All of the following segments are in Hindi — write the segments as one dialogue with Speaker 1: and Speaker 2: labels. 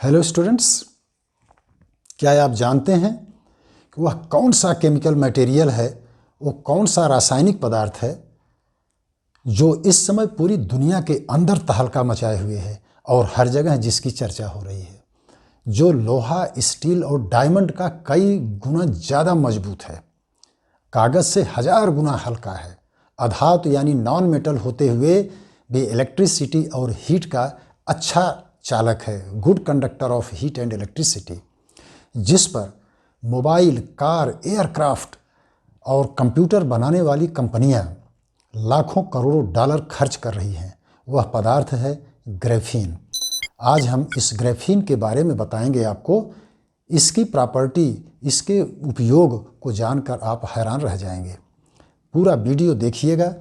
Speaker 1: हेलो स्टूडेंट्स, क्या आप जानते हैं कि वह कौन सा केमिकल मटेरियल है, वो कौन सा रासायनिक पदार्थ है जो इस समय पूरी दुनिया के अंदर तहलका मचाए हुए है और हर जगह जिसकी चर्चा हो रही है, जो लोहा, स्टील और डायमंड का कई गुना ज़्यादा मजबूत है, कागज़ से 1000 गुना हल्का है, अधातु यानी नॉन मेटल होते हुए भी इलेक्ट्रिसिटी और हीट का अच्छा चालक है, good conductor of heat and electricity, जिस पर मोबाइल, कार, एयरक्राफ्ट और कंप्यूटर बनाने वाली कंपनियां लाखों करोड़ों डॉलर खर्च कर रही हैं। वह पदार्थ है ग्रेफीन। आज हम इस ग्रेफीन के बारे में बताएंगे आपको। इसकी प्रॉपर्टी, इसके उपयोग को जानकर आप हैरान रह जाएंगे। पूरा वीडियो देखिएगा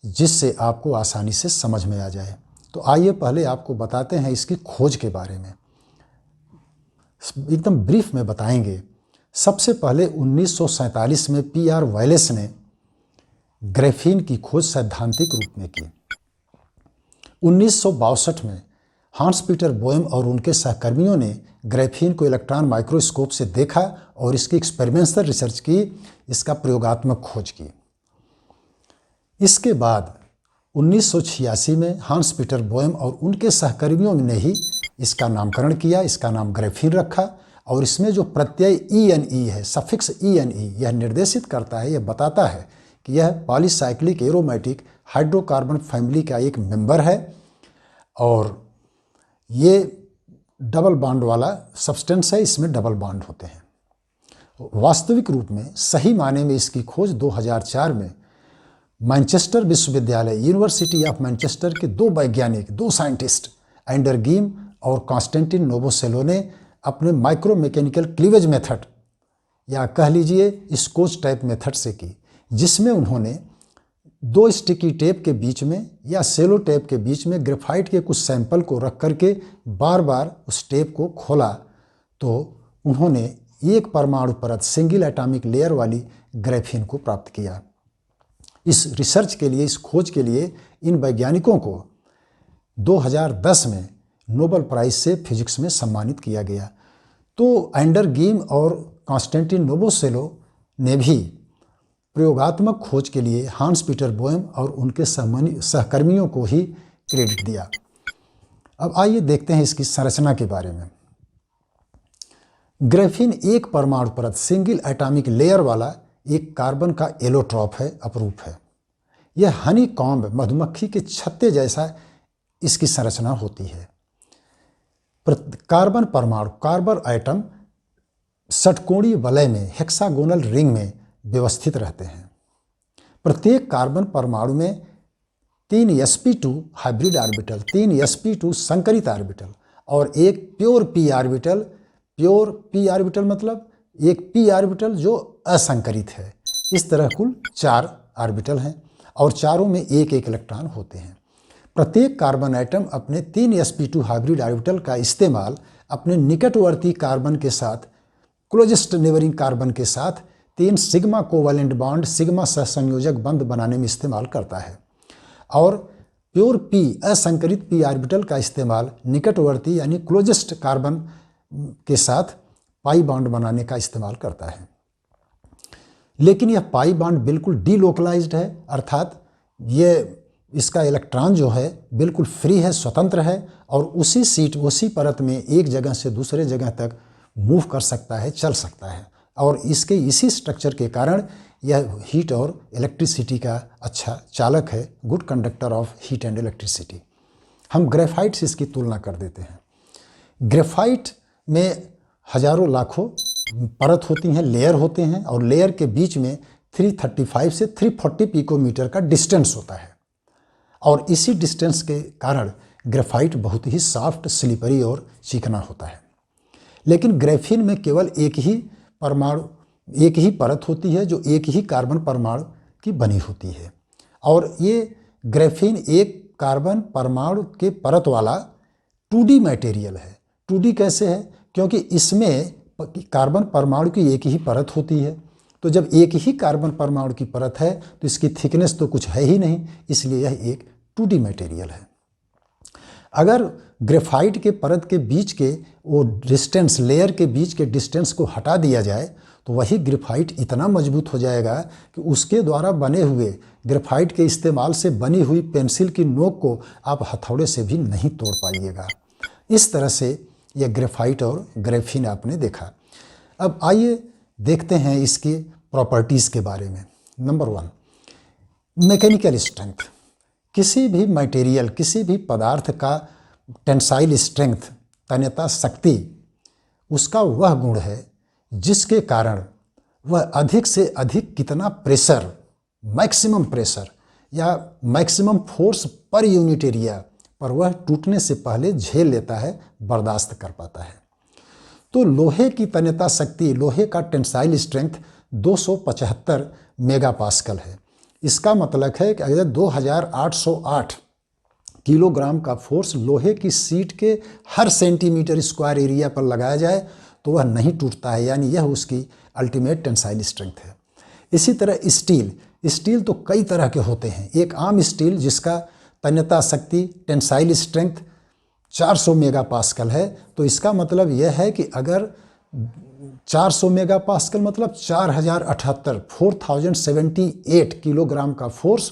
Speaker 1: जिससे आपको आसानी से समझ में आ जाए। तो आइए पहले आपको बताते हैं इसकी खोज के बारे में, एकदम ब्रीफ में बताएंगे। सबसे पहले 1947 में पीआर वायलेस ने ग्रेफीन की खोज सैद्धांतिक रूप में की। 1962 में हांस पीटर बोएम और उनके सहकर्मियों ने ग्रेफीन को इलेक्ट्रॉन माइक्रोस्कोप से देखा और इसकी एक्सपेरिमेंटल रिसर्च की, इसका प्रयोगात्मक खोज की। इसके बाद 1986 में हांस पीटर बोएम और उनके सहकर्मियों ने ही इसका नामकरण किया, इसका नाम ग्रेफीन रखा। और इसमें जो प्रत्यय ENE है, सफिक्स ENE, यह निर्देशित करता है, यह बताता है कि यह पॉलीसाइक्लिक एरोमेटिक हाइड्रोकार्बन फैमिली का एक मेंबर है और ये डबल बॉन्ड वाला सब्सटेंस है, इसमें डबल बॉन्ड होते हैं। वास्तविक रूप में सही मायने में इसकी खोज 2004 में मैनचेस्टर विश्वविद्यालय, यूनिवर्सिटी ऑफ मैनचेस्टर के दो साइंटिस्ट एंडर गिम और कॉन्स्टेंटिन नोवोसेलो ने अपने माइक्रो मैकेनिकल क्लीवेज मेथड या कह लीजिए स्कॉच टेप मेथड से की, जिसमें उन्होंने 2 स्टिकी टेप के बीच में या सेलो टेप के बीच में ग्रेफाइट के कुछ सैंपल को रख करके बार बार उस टेप को खोला तो उन्होंने एक परमाणु परत, सिंगल एटॉमिक लेयर वाली ग्रेफीन को प्राप्त किया। इस रिसर्च के लिए, इस खोज के लिए इन वैज्ञानिकों को 2010 में नोबेल प्राइज से फिजिक्स में सम्मानित किया गया। तो एंडर गिम और कॉन्स्टेंटिन नोवोसेलो ने भी प्रयोगात्मक खोज के लिए हांस पीटर बोएम और उनके सहकर्मियों को ही क्रेडिट दिया। अब आइए देखते हैं इसकी संरचना के बारे में। ग्रेफीन एक परमाणु परत, सिंगल एटॉमिक लेयर वाला एक कार्बन का एलोट्रॉप है, अपरूप है। यह हनी कॉम्ब, मधुमक्खी के छत्ते जैसा इसकी संरचना होती है। कार्बन परमाणु, कार्बन एटम षटकोणीय वलय में, हेक्सागोनल रिंग में व्यवस्थित रहते हैं। प्रत्येक कार्बन परमाणु में 3 sp2 हाइब्रिड ऑर्बिटल, 3 sp2 संकरित ऑर्बिटल और एक pure p orbital. Pure p orbital मतलब एक p ऑर्बिटल जो असंकरित है। इस तरह कुल 4 ऑर्बिटल हैं और चारों में एक एक इलेक्ट्रॉन होते हैं। प्रत्येक कार्बन एटम अपने 3 sp2 हाइब्रिड ऑर्बिटल का इस्तेमाल अपने निकटवर्ती कार्बन के साथ, क्लोजेस्ट नेबरिंग कार्बन के साथ 3 सिग्मा कोवैलेंट बॉन्ड, सिग्मा सहसंयोजक बंध बनाने में इस्तेमाल करता है। और प्योर p, असंकरित p ऑर्बिटल का इस्तेमाल निकटवर्ती यानी क्लोजेस्ट कार्बन के साथ पाई बॉन्ड बनाने का इस्तेमाल करता है। लेकिन यह पाई बॉन्ड बिल्कुल डीलोकलाइज्ड है, अर्थात ये इसका इलेक्ट्रॉन जो है बिल्कुल फ्री है, स्वतंत्र है और उसी सीट, उसी परत में एक जगह से दूसरे जगह तक मूव कर सकता है, चल सकता है। और इसके इसी स्ट्रक्चर के कारण यह हीट और इलेक्ट्रिसिटी का अच्छा चालक है, good conductor of heat and electricity. हम ग्रेफाइट से इसकी तुलना कर देते हैं। ग्रेफाइट में हजारों लाखों परत होती हैं, लेयर होते हैं और लेयर के बीच में 335 से 340 पिकोमीटर का डिस्टेंस होता है और इसी डिस्टेंस के कारण ग्रेफाइट बहुत ही सॉफ्ट, स्लिपरी और चिकना होता है। लेकिन ग्रेफीन में केवल एक ही परमाणु, एक ही परत होती है जो एक ही कार्बन परमाणु की बनी होती है। और ये ग्रेफीन एक कार्बन परमाणु के परत वाला 2D मटेरियल है। 2D कैसे है? क्योंकि इसमें कार्बन परमाणु की एक ही परत होती है। तो जब एक ही कार्बन परमाणु की परत है तो इसकी थिकनेस तो कुछ है ही नहीं, इसलिए यह एक 2D मटेरियल है। अगर ग्रेफाइट के परत के बीच के वो डिस्टेंस, लेयर के बीच के डिस्टेंस को हटा दिया जाए तो वही ग्रेफाइट इतना मजबूत हो जाएगा कि उसके द्वारा बने हुए ग्रेफाइट के इस्तेमाल से बनी हुई पेंसिल की नोक को आप हथौड़े से भी नहीं तोड़ पाइएगा। इस तरह से यह ग्रेफाइट और ग्रेफीन आपने देखा। अब आइए देखते हैं इसके प्रॉपर्टीज़ के बारे में। Number 1, mechanical strength. किसी भी मटेरियल, किसी भी पदार्थ का टेंसाइल स्ट्रेंथ, तन्यता शक्ति, उसका वह गुण है जिसके कारण वह अधिक से अधिक कितना प्रेशर, मैक्सिमम प्रेशर या maximum force per unit area पर वह टूटने से पहले झेल लेता है, बर्दाश्त कर पाता है। तो लोहे की तन्यता शक्ति, लोहे का टेंसाइल स्ट्रेंथ 275 मेगापास्कल है। इसका मतलब है कि अगर 2808 किलोग्राम का फोर्स लोहे की शीट के हर सेंटीमीटर स्क्वायर एरिया पर लगाया जाए तो वह नहीं टूटता है, यानी यह उसकी अल्टीमेट टेंसाइल स्ट्रेंथ है। इसी तरह स्टील तो कई तरह के होते हैं। एक आम स्टील जिसका तन्यता शक्ति, टेंसाइल स्ट्रेंथ 400 मेगापास्कल है, तो इसका मतलब यह है कि अगर 400 मेगापास्कल मतलब 4078 किलोग्राम का फोर्स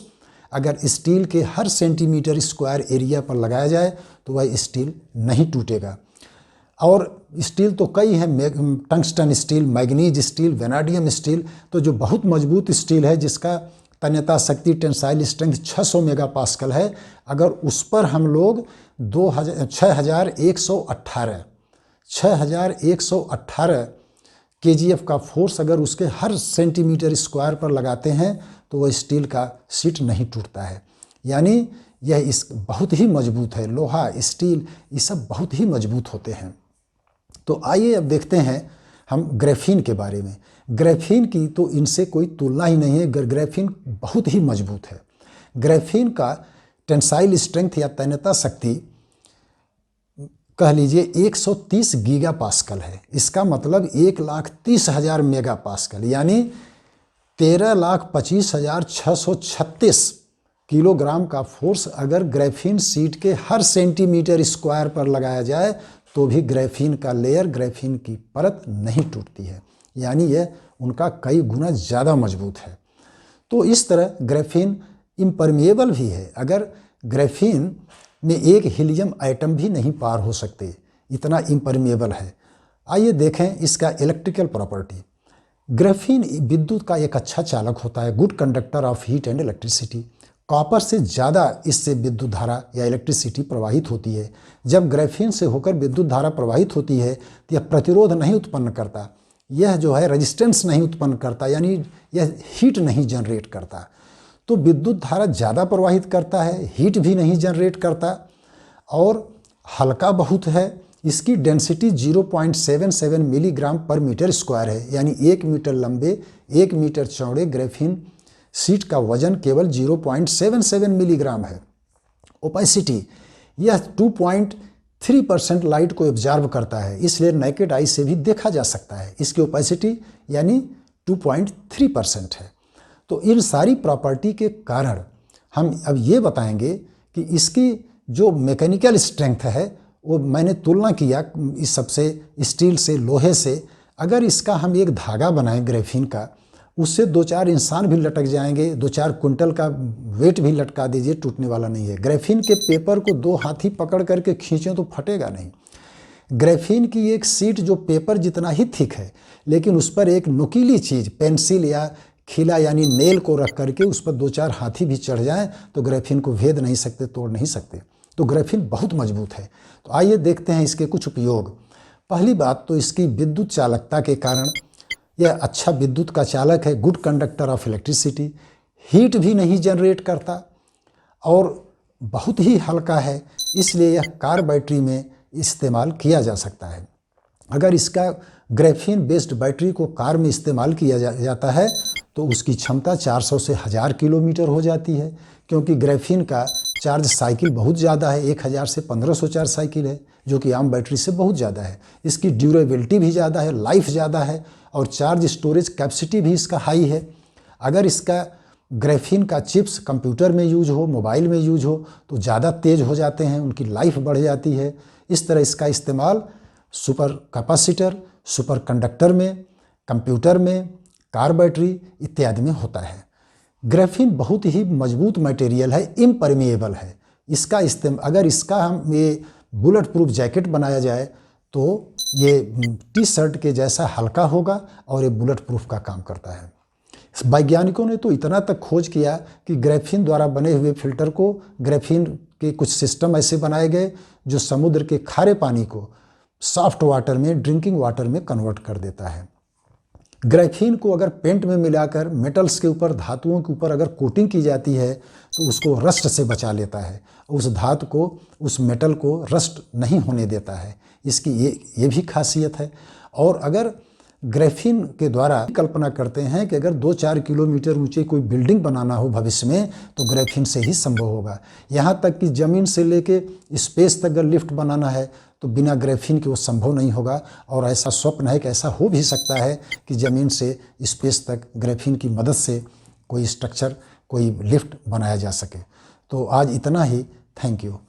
Speaker 1: अगर स्टील के हर सेंटीमीटर स्क्वायर एरिया पर लगाया जाए तो वह स्टील नहीं टूटेगा। और स्टील तो कई हैं, tungsten steel, manganese steel, vanadium steel. तो जो बहुत मजबूत स्टील है जिसका तन्यता शक्ति, टेंसाइल स्ट्रेंथ 600 मेगापास्कल है, अगर उस पर हम लोग 6118 केजीएफ का फोर्स अगर उसके हर सेंटीमीटर स्क्वायर पर लगाते हैं तो वह स्टील का शीट नहीं टूटता है। यानी यह बहुत ही मजबूत है। लोहा, स्टील, ये सब बहुत ही मजबूत होते हैं। तो आइए अब देखते हैं हम ग्रेफीन के बारे में। ग्रेफीन की तो इनसे कोई तुलना ही नहीं है। ग्रेफीन बहुत ही मजबूत है। ग्रेफीन का टेंसाइल स्ट्रेंथ या तन्यता शक्ति कह लीजिए 130 गीगापास्कल है। इसका मतलब 1,30,000 मेगापास्कल, यानी 13,25,636 किलोग्राम का फोर्स अगर ग्रेफीन शीट के हर सेंटीमीटर स्क्वायर पर लगाया जाए तो भी ग्रेफीन का लेयर, ग्रेफीन की परत नहीं टूटती है। यानी यह उनका कई गुना ज़्यादा मजबूत है। तो इस तरह ग्रेफीन इम्परमिएबल भी है। अगर ग्रेफीन में एक हीलियम आइटम भी नहीं पार हो सकते, इतना इम्परमिएबल है। आइए देखें इसका इलेक्ट्रिकल प्रॉपर्टी। ग्रेफीन विद्युत का एक अच्छा चालक होता है, good conductor of heat and electricity. Copper से ज़्यादा इससे विद्युत धारा या इलेक्ट्रिसिटी प्रवाहित होती है। जब ग्रेफीन से होकर विद्युत धारा प्रवाहित होती है तो यह प्रतिरोध नहीं उत्पन्न करता, यह जो है रेजिस्टेंस नहीं उत्पन्न करता, यानी यह हीट नहीं जनरेट करता। तो विद्युत धारा ज़्यादा प्रवाहित करता है, हीट भी नहीं जनरेट करता और हल्का बहुत है। इसकी डेंसिटी 0.77 मिलीग्राम पर मीटर स्क्वायर है, यानी 1 मीटर लंबे 1 मीटर चौड़े ग्रेफीन शीट का वजन केवल 0.77 मिलीग्राम है। ओपेसिटी, यह 2.3% लाइट को एब्जॉर्ब करता है, इसलिए नेकेड आई से भी देखा जा सकता है। इसकी ओपेसिटी यानी 2.3% है। तो इन सारी प्रॉपर्टी के कारण हम अब ये बताएंगे कि इसकी जो मैकेनिकल स्ट्रेंथ है वो मैंने तुलना किया इस सबसे, स्टील से, लोहे से। अगर इसका हम एक धागा बनाएं ग्रेफीन का, उससे 2-4 इंसान भी लटक जाएंगे, 2-4 कुंटल का वेट भी लटका दीजिए, टूटने वाला नहीं है। ग्रेफीन के पेपर को 2 हाथी पकड़ करके खींचें तो फटेगा नहीं। ग्रेफीन की एक शीट जो पेपर जितना ही थिक है, लेकिन उस पर एक नुकीली चीज़, पेंसिल या खिला यानी नेल को रख करके उस पर 2-4 हाथी भी चढ़ जाएं तो ग्रेफीन को भेद नहीं सकते, तोड़ नहीं सकते। तो ग्रेफीन बहुत मजबूत है। तो आइए देखते हैं इसके कुछ उपयोग। पहली बात तो इसकी विद्युत चालकता के कारण यह अच्छा विद्युत का चालक है, good conductor of electricity. Heat भी नहीं जनरेट करता और बहुत ही हल्का है, इसलिए यह कार बैटरी में इस्तेमाल किया जा सकता है। अगर इसका ग्रेफीन बेस्ड बैटरी को कार में इस्तेमाल किया जाता है तो उसकी क्षमता 400 से 1000 किलोमीटर हो जाती है, क्योंकि ग्रेफीन का चार्ज साइकिल बहुत ज़्यादा है, 1000 से 1500 चार्ज साइकिल है, जो कि आम बैटरी से बहुत ज़्यादा है। इसकी ड्यूरेबिलिटी भी ज़्यादा है, लाइफ ज़्यादा है और चार्ज स्टोरेज कैपेसिटी भी इसका हाई है। अगर इसका ग्राफीन का चिप्स कंप्यूटर में यूज हो, मोबाइल में यूज हो तो ज़्यादा तेज हो जाते हैं, उनकी लाइफ बढ़ जाती है। इस तरह इसका इस्तेमाल सुपर कैपेसिटर, सुपर कंडक्टर में, कंप्यूटर में, कार बैटरी इत्यादि में होता है। ग्राफीन बहुत ही मजबूत मटेरियल है, इम्परमिएबल है। इसका अगर इसका हम ये बुलेट प्रूफ जैकेट बनाया जाए तो ये टी शर्ट के जैसा हल्का होगा और ये बुलेट प्रूफ का काम करता है। वैज्ञानिकों ने तो इतना तक खोज किया कि ग्राफीन द्वारा बने हुए फिल्टर को, ग्राफीन के कुछ सिस्टम ऐसे बनाए गए जो समुद्र के खारे पानी को सॉफ्ट वाटर में, ड्रिंकिंग वाटर में कन्वर्ट कर देता है। ग्राफीन को अगर पेंट में मिलाकर मेटल्स के ऊपर, धातुओं के ऊपर अगर कोटिंग की जाती है तो उसको रस्ट से बचा लेता है, उस धातु को, उस मेटल को रस्ट नहीं होने देता है। इसकी ये भी खासियत है। और अगर ग्राफीन के द्वारा कल्पना करते हैं कि अगर 2-4 किलोमीटर ऊंचे कोई बिल्डिंग बनाना हो भविष्य में तो ग्राफीन से ही संभव होगा। यहाँ तक कि ज़मीन से लेके स्पेस तक अगर लिफ्ट बनाना है तो बिना ग्राफीन के वो संभव नहीं होगा। और ऐसा स्वप्न है कि ऐसा हो भी सकता है कि ज़मीन से स्पेस तक ग्राफीन की मदद से कोई स्ट्रक्चर, कोई लिफ्ट बनाया जा सके। तो आज इतना ही। Thank you.